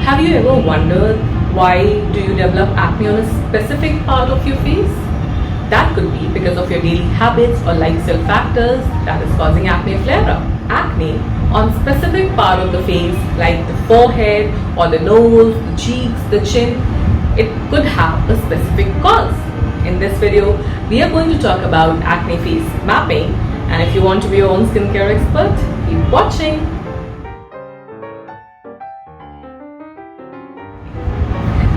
Have you ever wondered why do you develop acne on a specific part of your face? That could be because of your daily habits or lifestyle factors that is causing acne flare-up. Acne on specific part of the face like the forehead or the nose, the cheeks, the chin, it could have a specific cause. In this video, we are going to talk about acne face mapping, and if you want to be your own skincare expert, keep watching.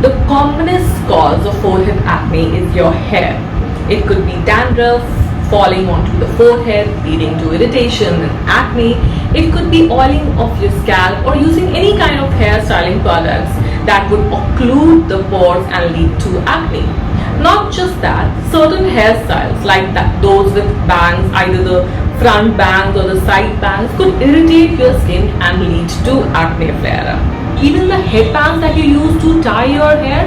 The commonest cause of forehead acne is your hair. It could be dandruff falling onto the forehead leading to irritation and acne. It could be oiling of your scalp or using any kind of hair styling products that would occlude the pores and lead to acne. Not just that, certain hairstyles like those with bangs, either the front bangs or the side bangs, could irritate your skin and lead to acne flare-up. Even the headbands that you use to tie your hair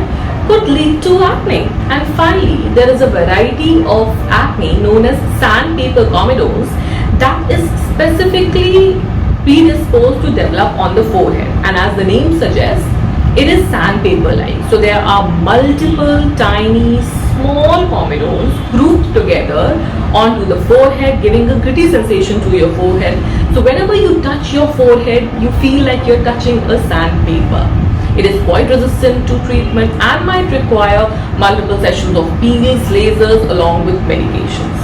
could lead to acne. And finally, there is a variety of acne known as sandpaper comedones that is specifically predisposed to develop on the forehead. And as the name suggests, it is sandpaper-like. So there are multiple tiny small comedones grouped together onto the forehead, giving a gritty sensation to your forehead. So whenever you touch your forehead, you feel like you're touching a sandpaper. It is quite resistant to treatment and might require multiple sessions of peels, lasers along with medications.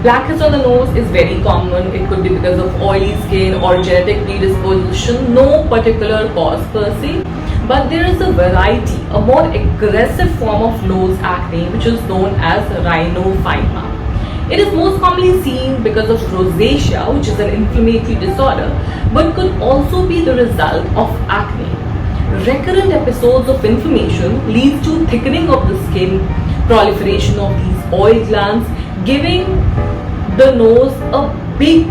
Blackness on the nose is very common. It could be because of oily skin or genetic predisposition. No particular cause per se, but there is a variety, a more aggressive form of nose acne which is known as rhinophyma. It is most commonly seen because of rosacea, which is an inflammatory disorder, but could also be the result of acne. Recurrent episodes of inflammation lead to thickening of the skin, proliferation of these oil glands, giving the nose a big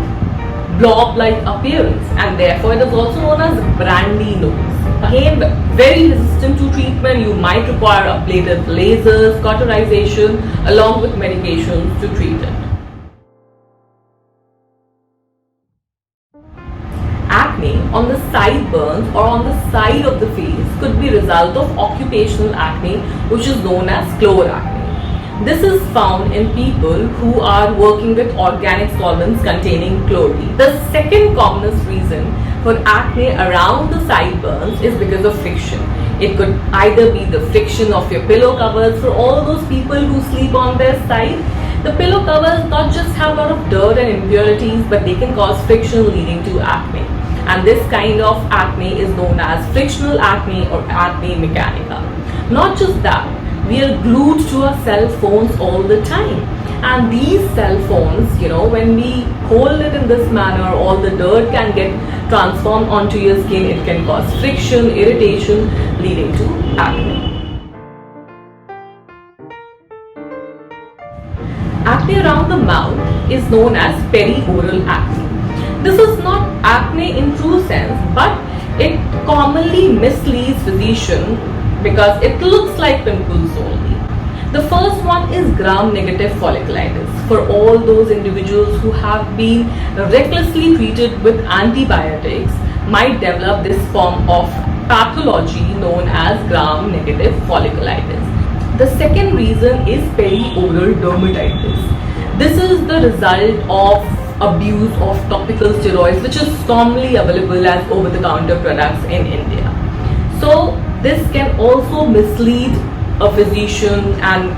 blob-like appearance, and therefore it is also known as brandy nose. Again, very resistant to treatment. You might require ablative lasers, cauterization along with medications to treat it. Acne on the sideburns or on the side of the face could be a result of occupational acne, which is known as chloracne. This is found in people who are working with organic solvents containing chlorine. The second commonest reason for acne around the sideburns is because of friction. It could either be the friction of your pillow covers. For all those people who sleep on their side, the pillow covers not just have a lot of dirt and impurities, but they can cause friction leading to acne. And this kind of acne is known as frictional acne or acne mechanica. Not just that, we are glued to our cell phones all the time, and these cell phones, when we hold it in this manner, all the dirt can get transformed onto your skin. It can cause friction, irritation, leading to acne. Acne around the mouth is known as perioral acne. This is not acne in true sense, but it commonly misleads physicians because it looks like pimples only. The first one is gram-negative folliculitis. For all those individuals who have been recklessly treated with antibiotics, might develop this form of pathology known as gram-negative folliculitis. The second reason is perioral dermatitis. This is the result of abuse of topical steroids, which is commonly available as over-the-counter products in India. So this can also mislead a physician, and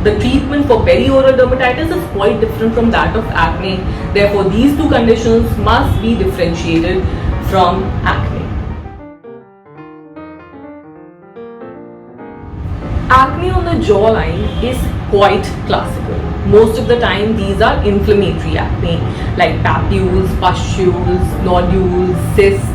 the treatment for perioral dermatitis is quite different from that of acne. Therefore, these two conditions must be differentiated from acne. Acne on the jawline is quite classical. Most of the time, these are inflammatory acne like papules, pustules, nodules, cysts.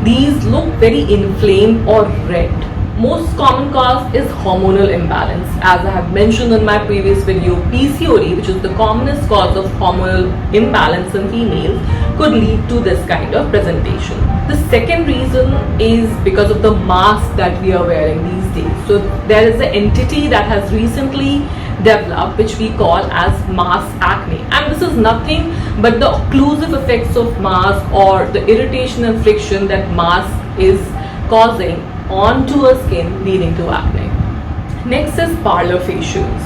These look very inflamed or red. Most common cause is hormonal imbalance. As I have mentioned in my previous video, PCOD, which is the commonest cause of hormonal imbalance in females, could lead to this kind of presentation. The second reason is because of the mask that we are wearing these days. So there is an entity that has recently developed which we call as mask acne, and this is nothing but the occlusive effects of mask or the irritation and friction that mask is causing onto a skin leading to acne. Next is parlor facials.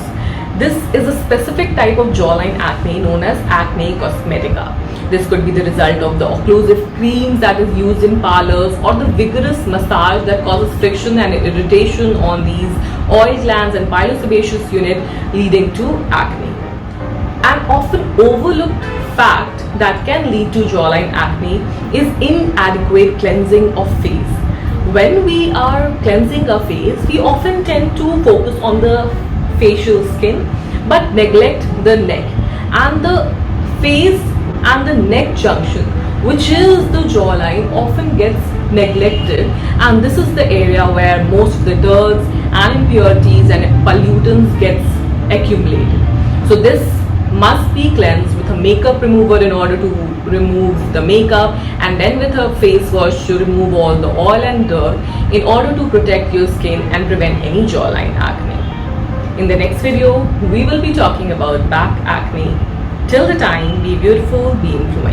This is a specific type of jawline acne known as acne cosmetica. This could be the result of the occlusive creams that is used in parlors or the vigorous massage that causes friction and irritation on these oil glands and pilosebaceous unit leading to acne. An often overlooked fact that can lead to jawline acne is inadequate cleansing of face. When we are cleansing our face, we often tend to focus on the facial skin but neglect the neck, and the face and the neck junction, which is the jawline, often gets neglected, and this is the area where most of the dirts and impurities and pollutants gets accumulated. So this must be cleansed with a makeup remover in order to remove the makeup, and then with a face wash to remove all the oil and dirt in order to protect your skin and prevent any jawline acne. In the next video, we will be talking about back acne. Till the time, be beautiful, be influential.